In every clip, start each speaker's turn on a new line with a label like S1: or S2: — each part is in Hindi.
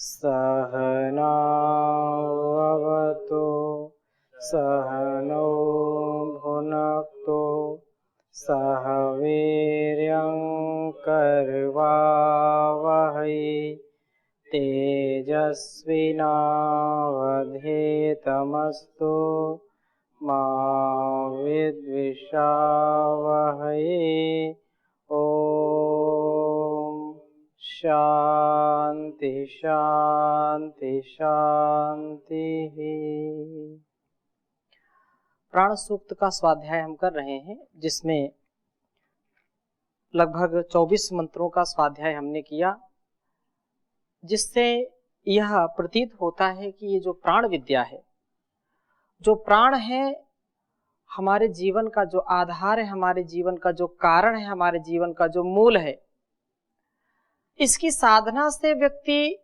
S1: सहनाववतु सहनौ भुनक्तु सह वीर्यं करवावहै तेजस्विनावधीतमस्तु मा विद्विषावहै। ओम शांति शांति शांति। प्राण सूक्त का स्वाध्याय हम कर रहे हैं, जिसमें लगभग 24 मंत्रों का स्वाध्याय हमने किया, जिससे यह प्रतीत होता है कि ये जो प्राण विद्या है, जो प्राण है, हमारे जीवन का जो आधार है, हमारे जीवन का जो कारण है, हमारे जीवन का जो मूल है, इसकी साधना से व्यक्ति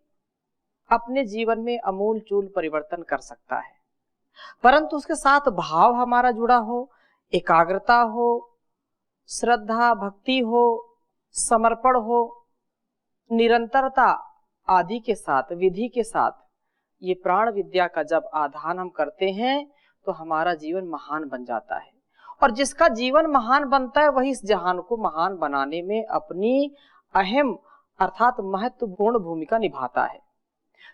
S1: अपने जीवन में अमूल चूल परिवर्तन कर सकता है। परंतु उसके साथ भाव हमारा जुड़ा हो, एकाग्रता हो, श्रद्धा भक्ति हो, समर्पण हो, निरंतरता आदि के साथ, विधि के साथ ये प्राण विद्या का जब आधान हम करते हैं तो हमारा जीवन महान बन जाता है। और जिसका जीवन महान बनता है वही इस जहान को महान बनाने में अपनी अहम अर्थात महत्वपूर्ण भूमिका निभाता है।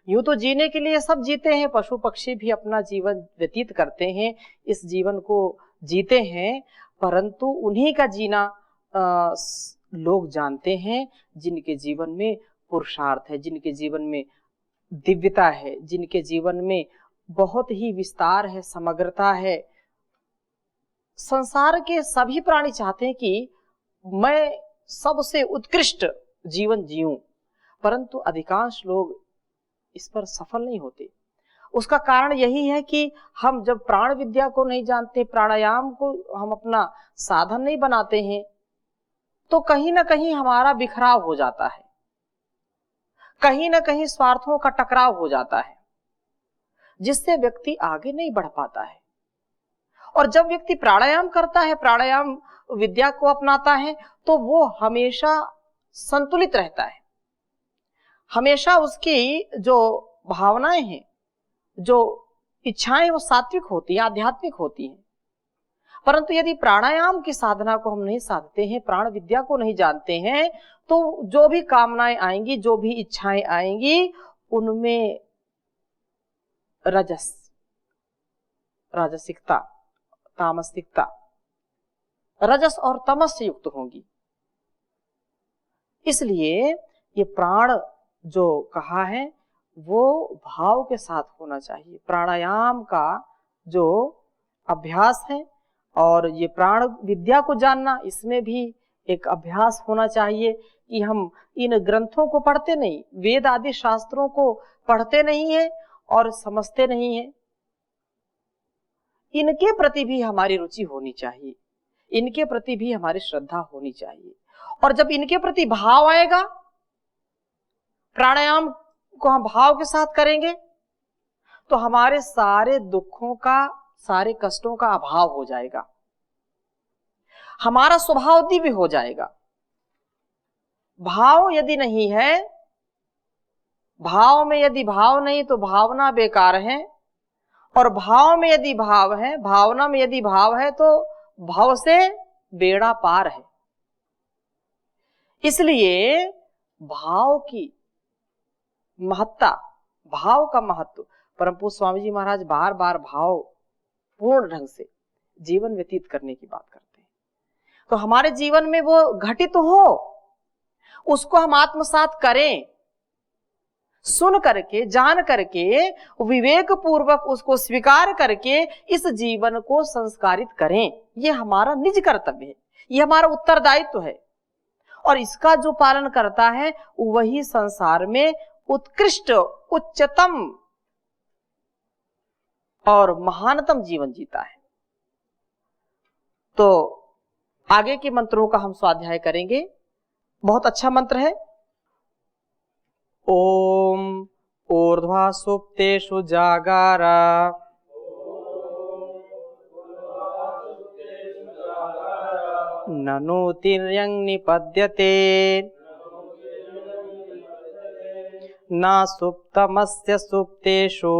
S1: यूं तो जीने के लिए सब जीते हैं, पशु पक्षी भी अपना जीवन व्यतीत करते हैं, इस जीवन को जीते हैं, परंतु उन्हीं का जीना लोग जानते हैं जिनके जीवन में पुरुषार्थ है, जिनके जीवन में दिव्यता है, जिनके जीवन में बहुत ही विस्तार है, समग्रता है। संसार के सभी प्राणी चाहते हैं कि मैं सबसे उत्कृष्ट जीवन जीऊं, परंतु अधिकांश लोग इस पर सफल नहीं होते। उसका कारण यही है कि हम जब प्राण विद्या को नहीं जानते, प्राणायाम को हम अपना साधन नहीं बनाते हैं, तो कहीं ना कहीं हमारा बिखराव हो जाता है, कहीं ना कहीं स्वार्थों का टकराव हो जाता है, जिससे व्यक्ति आगे नहीं बढ़ पाता है। और जब व्यक्ति प्राणायाम करता है, प्राणायाम विद्या को अपनाता है, तो वो हमेशा संतुलित रहता है, हमेशा उसकी जो भावनाएं हैं, जो इच्छाएं, वो सात्विक होती हैं, आध्यात्मिक होती हैं। परंतु यदि प्राणायाम की साधना को हम नहीं साधते हैं, प्राण विद्या को नहीं जानते हैं, तो जो भी कामनाएं आएंगी, जो भी इच्छाएं आएंगी, उनमें राजसिकता, तामसिकता, रजस और तमस से युक्त होंगी। इसलिए ये प्राण जो कहा है वो भाव के साथ होना चाहिए। प्राणायाम का जो अभ्यास है और ये प्राण विद्या को जानना, इसमें भी एक अभ्यास होना चाहिए कि हम इन ग्रंथों को पढ़ते नहीं, वेद आदि शास्त्रों को पढ़ते नहीं है और समझते नहीं है। इनके प्रति भी हमारी रुचि होनी चाहिए, इनके प्रति भी हमारी श्रद्धा होनी चाहिए। और जब इनके प्रति भाव आएगा, प्राणायाम को हम भाव के साथ करेंगे, तो हमारे सारे दुखों का, सारे कष्टों का अभाव हो जाएगा, हमारा स्वभाव दिव्य हो जाएगा। भाव यदि नहीं है, भाव में यदि भाव नहीं तो भावना बेकार है, और भाव में यदि भाव है, भावना में यदि भाव है, तो भाव से बेड़ा पार है। इसलिए भाव की महत्ता, भाव का महत्व, परम पूज्य स्वामी जी महाराज बार बार भाव पूर्ण ढंग से जीवन व्यतीत करने की बात करते हैं। तो हमारे जीवन में वो घटित हो, उसको हम आत्मसात करें, सुन करके, जान करके, विवेक पूर्वक उसको स्वीकार करके इस जीवन को संस्कारित करें। ये हमारा निज कर्तव्य है, ये हमारा उत्तरदायित्व है। और इसका जो पालन करता है वही संसार में उत्कृष्ट, उच्चतम और महानतम जीवन जीता है। तो आगे के मंत्रों का हम स्वाध्याय करेंगे। बहुत अच्छा मंत्र है। ओम ऊर्ध्वा सुप्तेषु जागारा ननु तिर्यं निपद्यते न सुप्तमस्य सुप्तेषु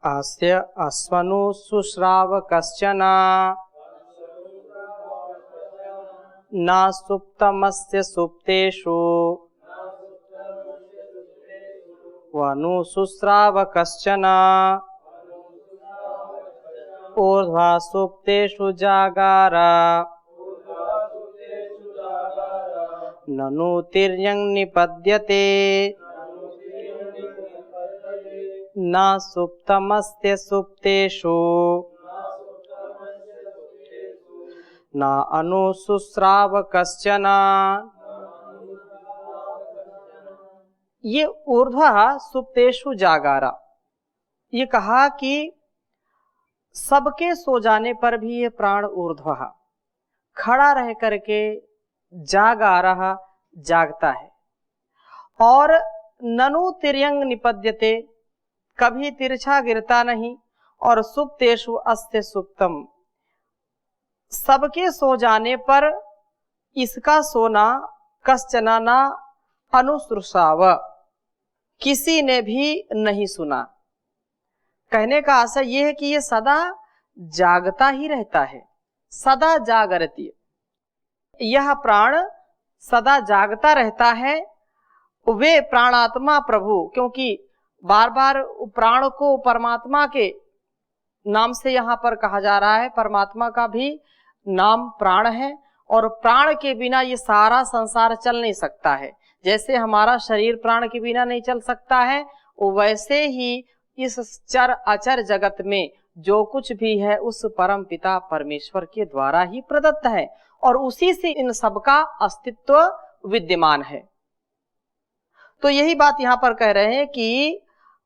S1: अस्य अस्वनु शुश्राव कश्चन न सुप्तमस्य सुप्तेषु वनु शुश्राव कश्चन ऊर्ध्वा सुप्तेषु जागार ननु तिर्यं निपद्यते न सुप्तमस्य सुप्तेषु न अनुशुश्राव कश्चन। ये ऊर्ध्व सुप्तेषु जागारा, ये कहा कि सबके सो जाने पर भी ये प्राण ऊर्ध्व खड़ा रह करके जागा रहा, जागता है। और ननु तिर्यंग निपद्यते, कभी तिरछा गिरता नहीं। और सुप्तेषु अस्ते सुप्तम, सबके सो जाने पर इसका सोना कश्चना न अनुश्रुषाव, किसी ने भी नहीं सुना। कहने का आशय यह है कि ये सदा जागता ही रहता है, सदा जागरती। यह प्राण सदा जागता रहता है। वे प्राणात्मा प्रभु, क्योंकि बार बार प्राण को परमात्मा के नाम से यहाँ पर कहा जा रहा है। परमात्मा का भी नाम प्राण है और प्राण के बिना ये सारा संसार चल नहीं सकता है। जैसे हमारा शरीर प्राण के बिना नहीं चल सकता है, वैसे ही इस चर अचर जगत में जो कुछ भी है उस परम पिता परमेश्वर के द्वारा ही प्रदत्त है और उसी से इन सबका अस्तित्व विद्यमान है। तो यही बात यहाँ पर कह रहे हैं कि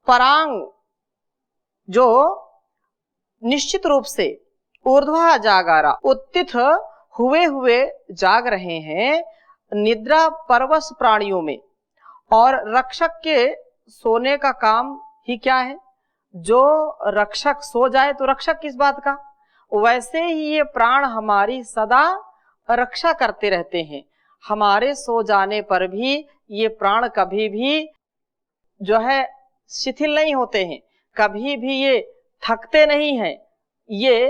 S1: परांग जो निश्चित रूप से ऊर्ध्वा जागारा, उत्थित हुए हुए जाग रहे हैं निद्रा परवश प्राणियों में। और रक्षक के सोने का काम ही क्या है? जो रक्षक सो जाए तो रक्षक किस बात का? वैसे ही ये प्राण हमारी सदा रक्षा करते रहते हैं। हमारे सो जाने पर भी ये प्राण कभी भी जो है शिथिल नहीं होते हैं, कभी भी ये थकते नहीं हैं। ये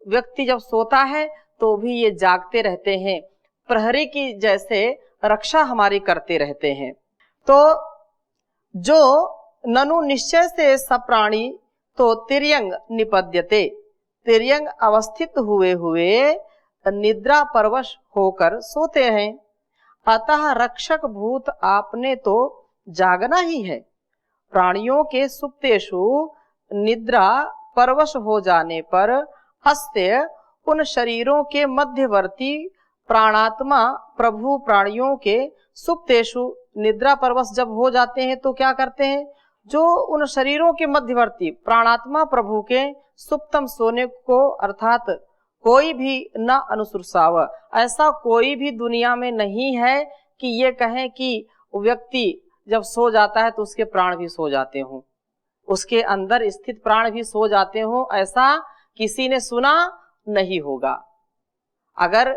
S1: व्यक्ति जब सोता है तो भी ये जागते रहते हैं, प्रहरी की जैसे रक्षा हमारी करते रहते हैं। तो जो ननु निश्चय से सब प्राणी तो तिर्यंग निपद्यते, तिर्यंग अवस्थित हुए हुए निद्रा परवश होकर सोते हैं। अतः रक्षक भूत आपने तो जागना ही है। प्राणियों के सुप्तेषु निद्रा परवश हो जाने पर अस्त्य उन शरीरों के मध्यवर्ती प्राणात्मा प्रभु प्राणियों के सुप्तेषु निद्रा परवश जब हो जाते हैं तो क्या करते हैं? जो उन शरीरों के मध्यवर्ती प्राणात्मा प्रभु के सुप्तम सोने को अर्थात कोई भी न अनुसुरसाव, ऐसा कोई भी दुनिया में नहीं है कि ये कहें कि व्यक्ति जब सो जाता है तो उसके प्राण भी सो जाते हों, उसके अंदर स्थित प्राण भी सो जाते हों, ऐसा किसी ने सुना नहीं होगा। अगर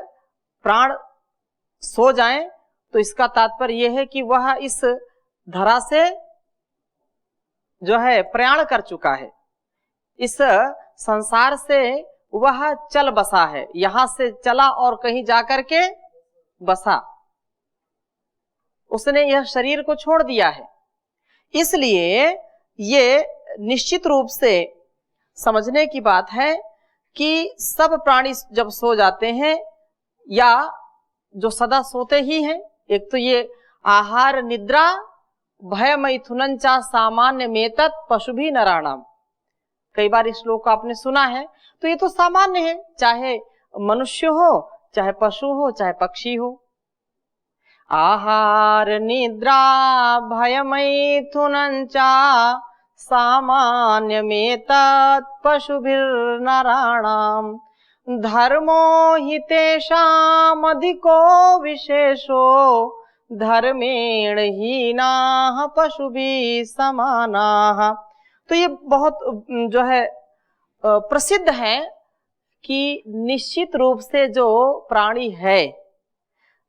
S1: प्राण सो जाएं तो इसका तात्पर्य यह है कि वह इस धरा से जो है प्रयाण कर चुका है, इस संसार से वह चल बसा है, यहां से चला और कहीं जाकर के बसा, उसने यह शरीर को छोड़ दिया है। इसलिए ये निश्चित रूप से समझने की बात है कि सब प्राणी जब सो जाते हैं या जो सदा सोते ही हैं, एक तो ये आहार निद्रा भय मैथुनंचा सामान्य मेतत पशु भी नराणाम, कई बार इस श्लोक को आपने सुना है। तो ये तो सामान्य है, चाहे मनुष्य हो, चाहे पशु हो, चाहे पक्षी हो। आहार निद्रा भय मैथुनंचा सामान्य मेतत पशुभिर्नराणाम धर्मो हि तेषाम् अधिको विशेषो धर्मेण हीनाः पशुभिः समानाः। तो ये बहुत जो है प्रसिद्ध है कि निश्चित रूप से जो प्राणी है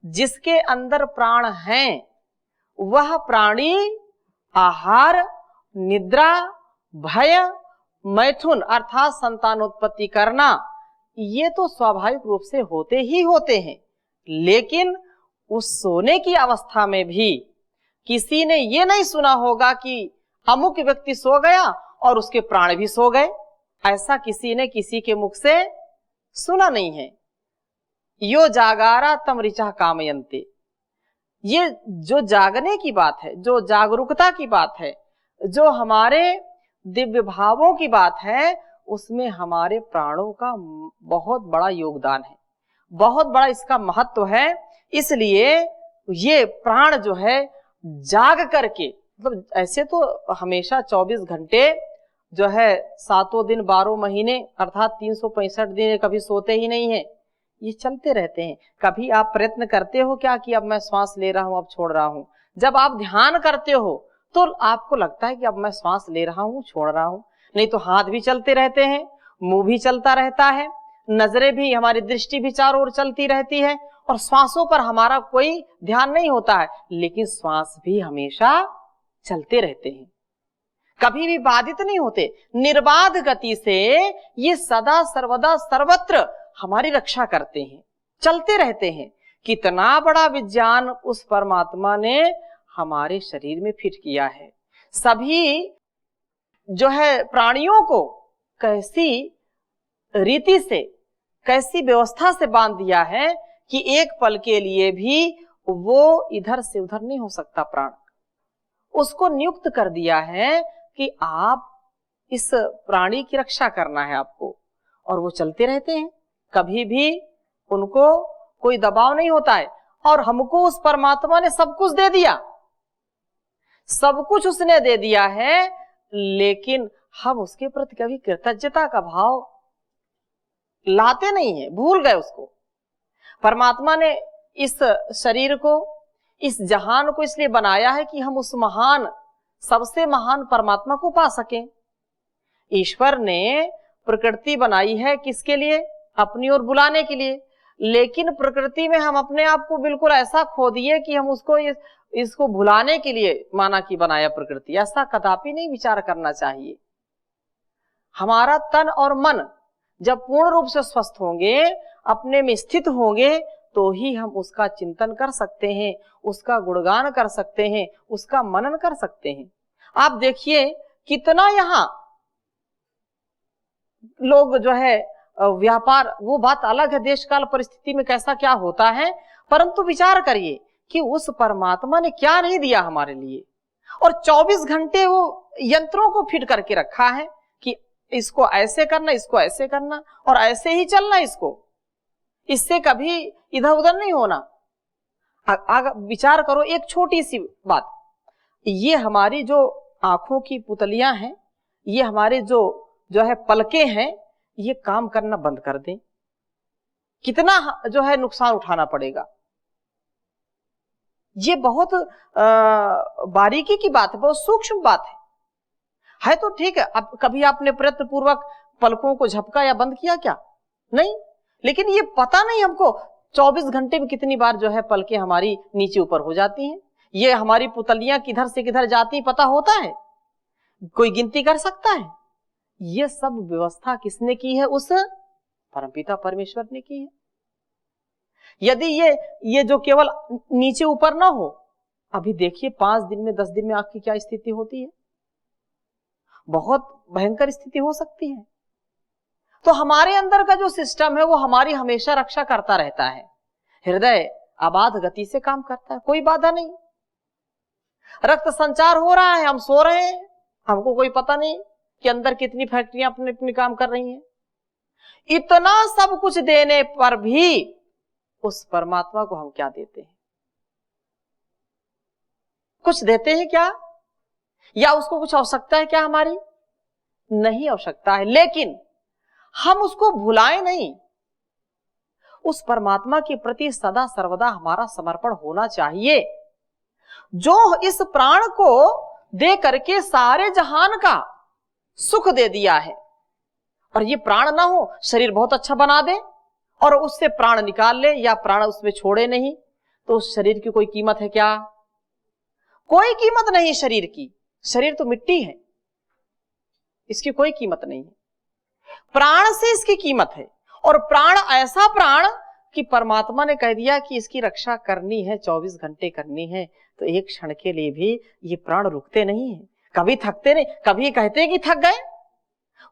S1: जिसके अंदर प्राण हैं वह प्राणी आहार, निद्रा, भय, मैथुन अर्थात संतानोत्पत्ति करना, ये तो स्वाभाविक रूप से होते ही होते हैं। लेकिन उस सोने की अवस्था में भी किसी ने ये नहीं सुना होगा कि अमुक व्यक्ति सो गया और उसके प्राण भी सो गए। ऐसा किसी ने किसी के मुख से सुना नहीं है। यो जागारा तम ऋचा कामयन्ते, ये जो जागने की बात है, जो जागरूकता की बात है, जो हमारे दिव्य भावों की बात है, उसमें हमारे प्राणों का बहुत बड़ा योगदान है, बहुत बड़ा इसका महत्व है। इसलिए ये प्राण जो है जाग करके, मतलब ऐसे तो हमेशा 24 घंटे जो है 7 दिन 12 महीने अर्थात 365 दिन कभी सोते ही नहीं है, ये चलते रहते हैं। कभी आप प्रयत्न करते हो क्या कि अब मैं श्वास ले रहा हूं, अब छोड़ रहा हूं? जब आप ध्यान करते हो तो आपको लगता है कि अब मैं श्वास ले रहा हूं, छोड़ रहा हूं। नहीं तो हाथ भी चलते रहते हैं, मुंह भी चलता रहता है, नजरें भी, हमारी दृष्टि भी चारों ओर चलती रहती है और श्वासों पर हमारा कोई ध्यान नहीं होता है, लेकिन श्वास भी हमेशा चलते रहते हैं, कभी भी बाधित नहीं होते। निर्बाध गति से ये सदा सर्वदा सर्वत्र हमारी रक्षा करते हैं, चलते रहते हैं। कितना बड़ा विज्ञान उस परमात्मा ने हमारे शरीर में फिट किया है। सभी जो है प्राणियों को कैसी रीति से, कैसी व्यवस्था से बांध दिया है कि एक पल के लिए भी वो इधर से उधर नहीं हो सकता। प्राण उसको नियुक्त कर दिया है कि आप इस प्राणी की रक्षा करना है आपको, और वो चलते रहते हैं, कभी भी उनको कोई दबाव नहीं होता है। और हमको उस परमात्मा ने सब कुछ दे दिया, सब कुछ उसने दे दिया है, लेकिन हम उसके प्रति कभी कृतज्ञता का भाव लाते नहीं है, भूल गए उसको। परमात्मा ने इस शरीर को, इस जहान को इसलिए बनाया है कि हम उस महान, सबसे महान परमात्मा को पा सकें। ईश्वर ने प्रकृति बनाई है किसके लिए? अपनी ओर बुलाने के लिए। लेकिन प्रकृति में हम अपने आप को बिल्कुल ऐसा खो दिए कि हम उसको इसको भुलाने के लिए माना कि बनाया प्रकृति। ऐसा कदापि नहीं विचार करना चाहिए। हमारा तन और मन जब पूर्ण रूप से स्वस्थ होंगे, अपने में स्थित होंगे, तो ही हम उसका चिंतन कर सकते हैं, उसका गुणगान कर सकते हैं, उसका मनन कर सकते हैं। आप देखिए कितना यहाँ लोग जो है व्यापार, वो बात अलग है, देश काल परिस्थिति में कैसा क्या होता है, परंतु विचार करिए कि उस परमात्मा ने क्या नहीं दिया हमारे लिए। और 24 घंटे वो यंत्रों को फिट करके रखा है कि इसको ऐसे करना, इसको ऐसे करना और ऐसे ही चलना, इसको, इससे कभी इधर उधर नहीं होना। विचार करो एक छोटी सी बात, ये हमारी जो आंखों की पुतलियां हैं, ये हमारे जो है पलकें हैं, ये काम करना बंद कर दें, कितना जो है नुकसान उठाना पड़ेगा। ये बहुत बारीकी की बात है, बहुत सूक्ष्म बात है तो ठीक है। अब कभी आपने प्रयत्न पूर्वक पलकों को झपका या बंद किया क्या? नहीं। लेकिन ये पता नहीं हमको 24 घंटे में कितनी बार जो है पलकें हमारी नीचे ऊपर हो जाती हैं, ये हमारी पुतलियां किधर से किधर जाती हैं पता होता है? कोई गिनती कर सकता है? ये सब व्यवस्था किसने की है? उस परमपिता परमेश्वर ने की है। यदि ये जो केवल नीचे ऊपर ना हो, अभी देखिए 5 दिन में 10 दिन में आपकी क्या स्थिति होती है, बहुत भयंकर स्थिति हो सकती है। तो हमारे अंदर का जो सिस्टम है वो हमारी हमेशा रक्षा करता रहता है। हृदय अबाध गति से काम करता है, कोई बाधा नहीं। रक्त संचार हो रहा है, हम सो रहे हैं, हमको कोई पता नहीं कि अंदर कितनी फैक्ट्रियां अपने अपने काम कर रही हैं। इतना सब कुछ देने पर भी उस परमात्मा को हम क्या देते हैं? कुछ देते हैं क्या? या उसको कुछ आवश्यकता है क्या हमारी? नहीं आवश्यकता है, लेकिन हम उसको भुलाएं नहीं। उस परमात्मा के प्रति सदा सर्वदा हमारा समर्पण होना चाहिए, जो इस प्राण को दे करके सारे जहान का सुख दे दिया है। और ये प्राण ना हो, शरीर बहुत अच्छा बना दे और उससे प्राण निकाल ले या प्राण उसमें छोड़े नहीं, तो उस शरीर की कोई कीमत है क्या? कोई कीमत नहीं शरीर की। शरीर तो मिट्टी है, इसकी कोई कीमत नहीं है। प्राण से इसकी कीमत है। और प्राण ऐसा प्राण कि परमात्मा ने कह दिया कि इसकी रक्षा करनी है, 24 घंटे करनी है। तो एक क्षण के लिए भी ये प्राण रुकते नहीं है, कभी थकते नहीं, कभी कहते कि थक गए।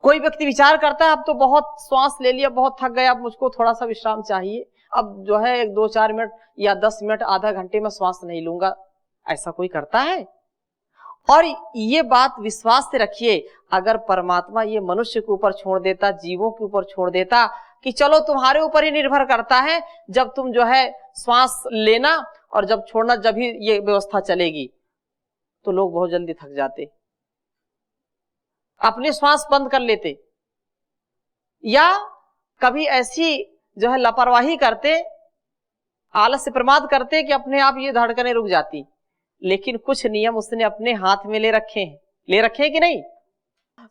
S1: कोई व्यक्ति विचार करता है अब तो बहुत श्वास ले लिया, बहुत थक गया, अब मुझको थोड़ा सा विश्राम चाहिए, अब जो है 2-4 मिनट या 10 मिनट आधा घंटे में श्वास नहीं लूंगा। ऐसा कोई करता है? और ये बात विश्वास से रखिए, अगर परमात्मा ये मनुष्य के ऊपर छोड़ देता, जीवों के ऊपर छोड़ देता कि चलो तुम्हारे ऊपर ही निर्भर करता है, जब तुम जो है श्वास लेना और जब छोड़ना, जब ही ये व्यवस्था चलेगी, तो लोग बहुत जल्दी थक जाते, अपनी श्वास बंद कर लेते, या कभी ऐसी जो है लापरवाही करते, आलस से प्रमाद करते कि अपने आप ये धड़कनें रुक जाती। लेकिन कुछ नियम उसने अपने हाथ में ले रखे हैं कि नहीं?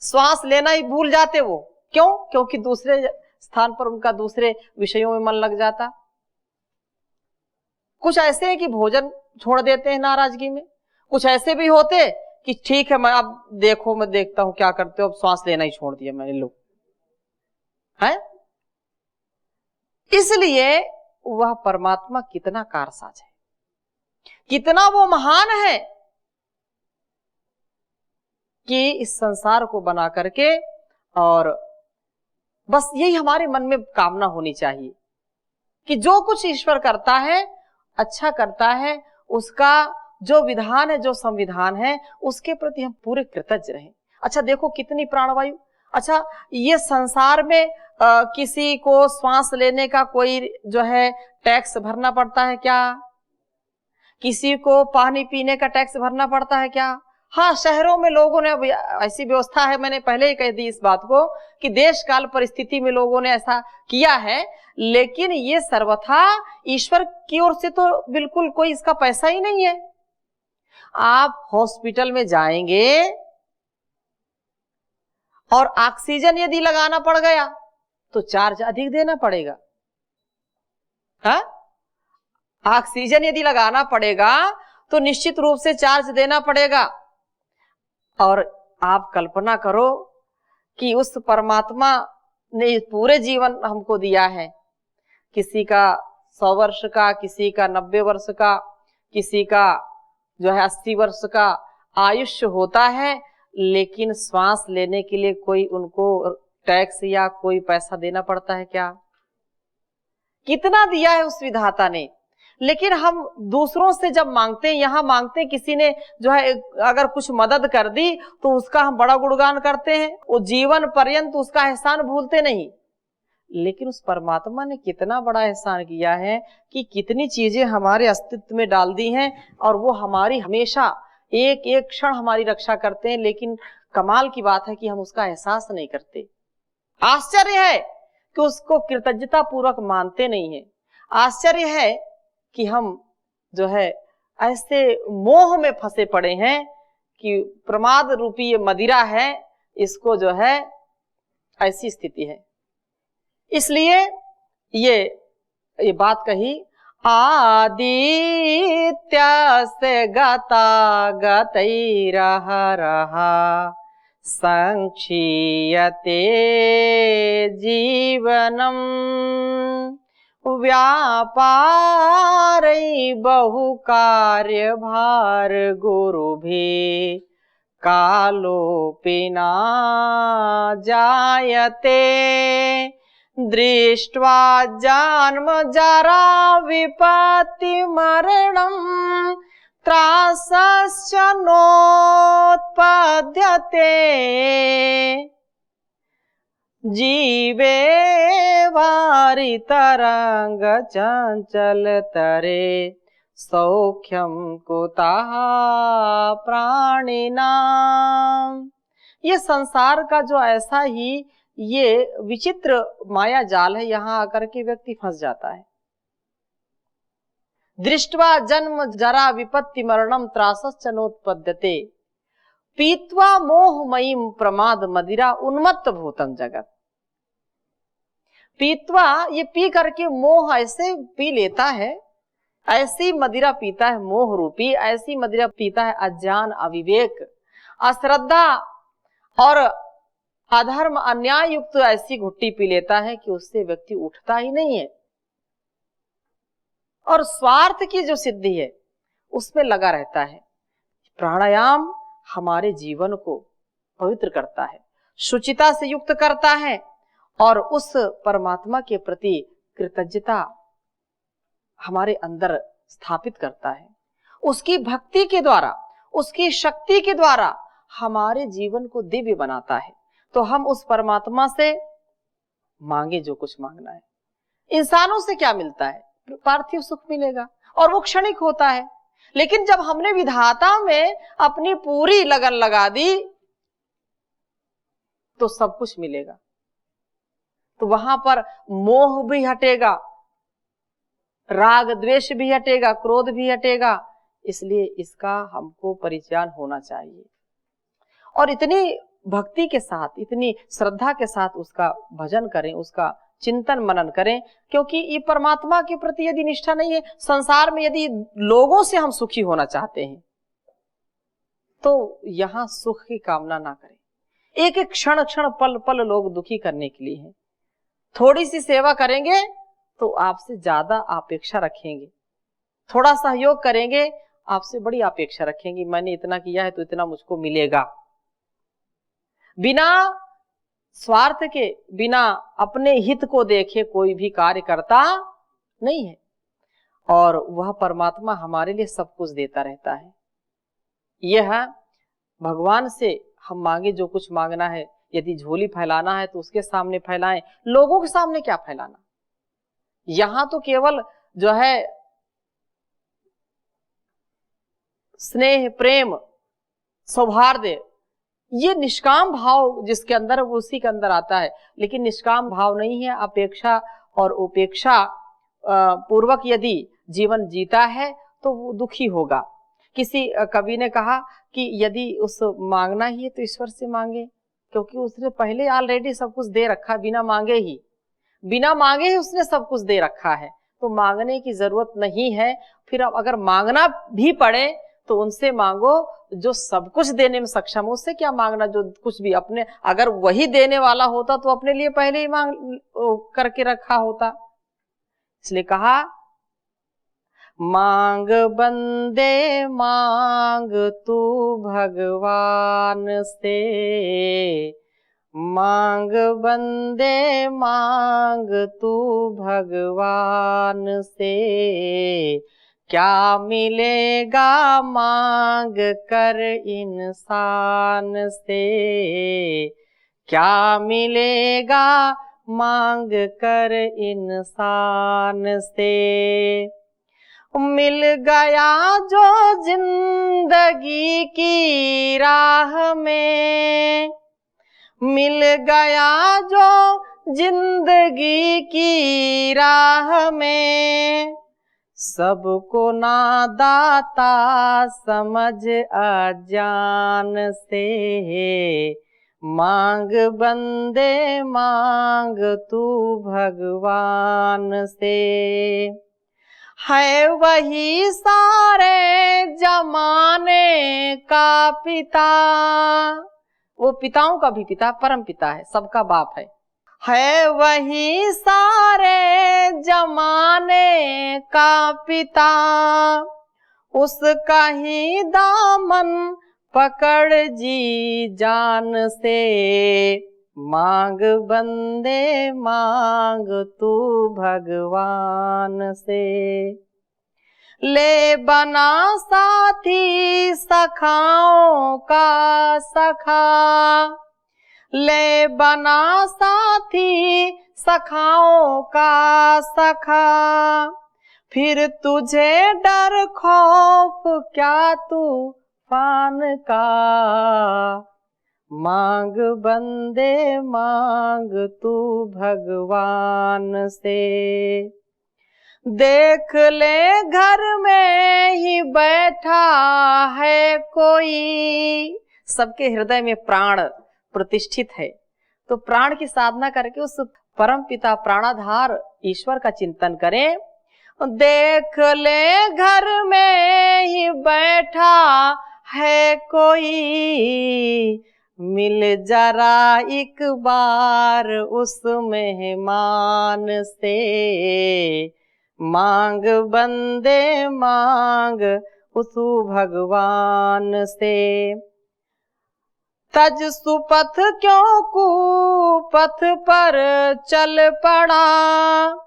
S1: श्वास लेना ही भूल जाते वो। क्यों? क्योंकि दूसरे स्थान पर उनका दूसरे विषयों में मन लग जाता। कुछ ऐसे हैं कि भोजन छोड़ देते हैं नाराजगी में, कुछ ऐसे भी होते कि ठीक है मैं अब देखो, मैं देखता हूं क्या करते हो, अब श्वास लेना ही छोड़ दिया मैंने, लो है। इसलिए वह परमात्मा कितना कारसाज है, कितना वो महान है कि इस संसार को बना करके, और बस यही हमारे मन में कामना होनी चाहिए कि जो कुछ ईश्वर करता है अच्छा करता है, उसका जो विधान है, जो संविधान है, उसके प्रति हम पूरे कृतज्ञ रहें। अच्छा देखो कितनी प्राणवायु। अच्छा ये संसार में किसी को श्वास लेने का कोई जो है टैक्स भरना पड़ता है क्या? किसी को पानी पीने का टैक्स भरना पड़ता है क्या? हाँ, शहरों में लोगों ने ऐसी व्यवस्था है, मैंने पहले ही कह दी इस बात को कि देश काल परिस्थिति में लोगों ने ऐसा किया है, लेकिन ये सर्वथा ईश्वर की ओर से तो बिल्कुल कोई इसका पैसा ही नहीं है। आप हॉस्पिटल में जाएंगे और ऑक्सीजन यदि लगाना पड़ गया तो चार्ज अधिक देना पड़ेगा। हाँ, ऑक्सीजन यदि लगाना पड़ेगा तो निश्चित रूप से चार्ज देना पड़ेगा। और आप कल्पना करो कि उस परमात्मा ने पूरे जीवन हमको दिया है, किसी का 100 वर्ष का, किसी का 90 वर्ष का, किसी का जो है 80 वर्ष का आयुष्य होता है, लेकिन श्वास लेने के लिए कोई उनको टैक्स या कोई पैसा देना पड़ता है क्या? कितना दिया है उस विधाता ने। लेकिन हम दूसरों से जब मांगते हैं, यहां मांगते हैं, किसी ने जो है अगर कुछ मदद कर दी तो उसका हम बड़ा गुणगान करते हैं, वो जीवन पर्यंत उसका एहसान भूलते नहीं। लेकिन उस परमात्मा ने कितना बड़ा एहसान किया है कि कितनी चीजें हमारे अस्तित्व में डाल दी हैं, और वो हमारी हमेशा एक एक क्षण हमारी रक्षा करते हैं। लेकिन कमाल की बात है कि हम उसका एहसास नहीं करते। आश्चर्य है कि उसको कृतज्ञता पूर्वक मानते नहीं है। आश्चर्य है कि हम जो है ऐसे मोह में फंसे पड़े हैं कि प्रमाद रूपी ये मदिरा है, इसको जो है ऐसी स्थिति है। इसलिए ये बात कही, आदित्य से गता गतैरह रहा संक्षीयते जीवनम व्यापारै बहुकार्य भार गुरुभि कालोऽपि न जायते दृष्ट्वा जन्म जरा विपत्ति मरणं त्रासश्च नोत्पद्यते जीवे वारि तरंग चंचल तरे सौख्यम कुतः प्राणिनाम। ये संसार का जो ऐसा ही ये विचित्र माया जाल है, यहां आकर के व्यक्ति फंस जाता है। दृष्ट्वा जन्म जरा विपत्ति मरणम त्रासश्च नोत्पद्यते पीत्वा मोहमयीम प्रमाद मदिरा उन्मत्त भूतम जगत। पीत्वा, ये पी करके मोह ऐसे पी लेता है, ऐसी मदिरा पीता है मोह रूपी, ऐसी मदिरा पीता है अज्ञान, अविवेक, अश्रद्धा और अधर्म, अन्याय युक्त ऐसी घुट्टी पी लेता है कि उससे व्यक्ति उठता ही नहीं है और स्वार्थ की जो सिद्धि है उसमें लगा रहता है। प्राणायाम हमारे जीवन को पवित्र करता है, शुचिता से युक्त करता है और उस परमात्मा के प्रति कृतज्ञता हमारे अंदर स्थापित करता है। उसकी भक्ति के द्वारा, उसकी शक्ति के द्वारा हमारे जीवन को दिव्य बनाता है। तो हम उस परमात्मा से मांगे जो कुछ मांगना है। इंसानों से क्या मिलता है? पार्थिव सुख मिलेगा और वो क्षणिक होता है, लेकिन जब हमने विधाता में अपनी पूरी लगन लगा दी तो सब कुछ मिलेगा। तो वहां पर मोह भी हटेगा, राग द्वेष भी हटेगा, क्रोध भी हटेगा। इसलिए इसका हमको परिज्ञान होना चाहिए और इतनी भक्ति के साथ, इतनी श्रद्धा के साथ उसका भजन करें, उसका चिंतन मनन करें, क्योंकि ये परमात्मा के प्रति यदि निष्ठा नहीं है, संसार में यदि लोगों से हम सुखी होना चाहते हैं तो यहां सुख की कामना ना करें। एक एक क्षण क्षण पल पल लोग दुखी करने के लिए हैं। थोड़ी सी सेवा करेंगे तो आपसे ज्यादा अपेक्षा रखेंगे, थोड़ा सहयोग करेंगे आपसे बड़ी अपेक्षा रखेंगे, मैंने इतना किया है तो इतना मुझको मिलेगा। बिना स्वार्थ के, बिना अपने हित को देखे कोई भी कार्य करता नहीं है और वह परमात्मा हमारे लिए सब कुछ देता रहता है। यह भगवान से हम मांगे जो कुछ मांगना है, यदि झोली फैलाना है तो उसके सामने फैलाएं, लोगों के सामने क्या फैलाना। यहां तो केवल जो है स्नेह, प्रेम, सौहार्द, ये निष्काम भाव जिसके अंदर वो उसी के अंदर आता है। लेकिन निष्काम भाव नहीं है, अपेक्षा और उपेक्षा पूर्वक यदि जीवन जीता है तो वो दुखी होगा। किसी कवि ने कहा कि यदि उस मांगना ही है तो ईश्वर से मांगे, क्योंकि उसने पहले ऑलरेडी सब कुछ दे रखा, बिना मांगे ही उसने सब कुछ दे रखा है, तो मांगने की जरूरत नहीं है। फिर अब अगर मांगना भी पड़े तो उनसे मांगो जो सब कुछ देने में सक्षम हो। उससे क्या मांगना जो कुछ भी अपने, अगर वही देने वाला होता तो अपने लिए पहले ही मांग करके रखा होता। इसलिए कहा मांग बंदे मांग तू भगवान से, मांग बंदे मांग तू भगवान से, क्या मिलेगा मांग कर इंसान से, क्या मिलेगा मांग कर इंसान से। मिल गया जो जिंदगी की राह में, मिल गया जो जिंदगी की राह में, सबको नादाता समझ अज्ञान से, मांग बंदे मांग तू भगवान से। है वही सारे जमाने का पिता, वो पिताओं का भी पिता, परम पिता है, सबका बाप है वही सारे जमाने का पिता, उसका ही दामन पकड़ जी जान से, मांग बंदे मांग तू भगवान से। ले बना साथी सखाओं का सखा, ले बना साथी सखाओं का सखा, फिर तुझे डर खौफ क्या तूफान का, मांग बंदे मांग तू भगवान से। देख ले घर में ही बैठा है कोई, सबके हृदय में प्राण प्रतिष्ठित है, तो प्राण की साधना करके उस परम पिता प्राणाधार ईश्वर का चिंतन करें। देख ले घर में ही बैठा है कोई, मिल जरा एक बार उस मेहमान से, मांग बंदे मांग उस भगवान से। तज सुपथ क्यों कुपथ पर चल पड़ा,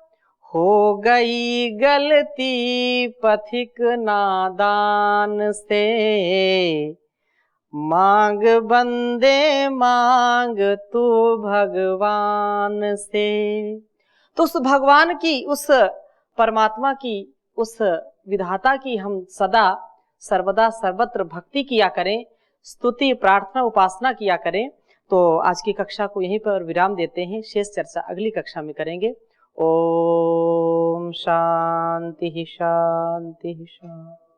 S1: हो गई गलती पथिक नादान से, मांग बंदे मांग तू भगवान से। तो उस भगवान की, उस परमात्मा की, उस विधाता की हम सदा सर्वदा सर्वत्र भक्ति किया करें, स्तुति प्रार्थना उपासना किया करें। तो आज की कक्षा को यहीं पर विराम देते हैं, शेष चर्चा अगली कक्षा में करेंगे। ओम शांति शांति शांति।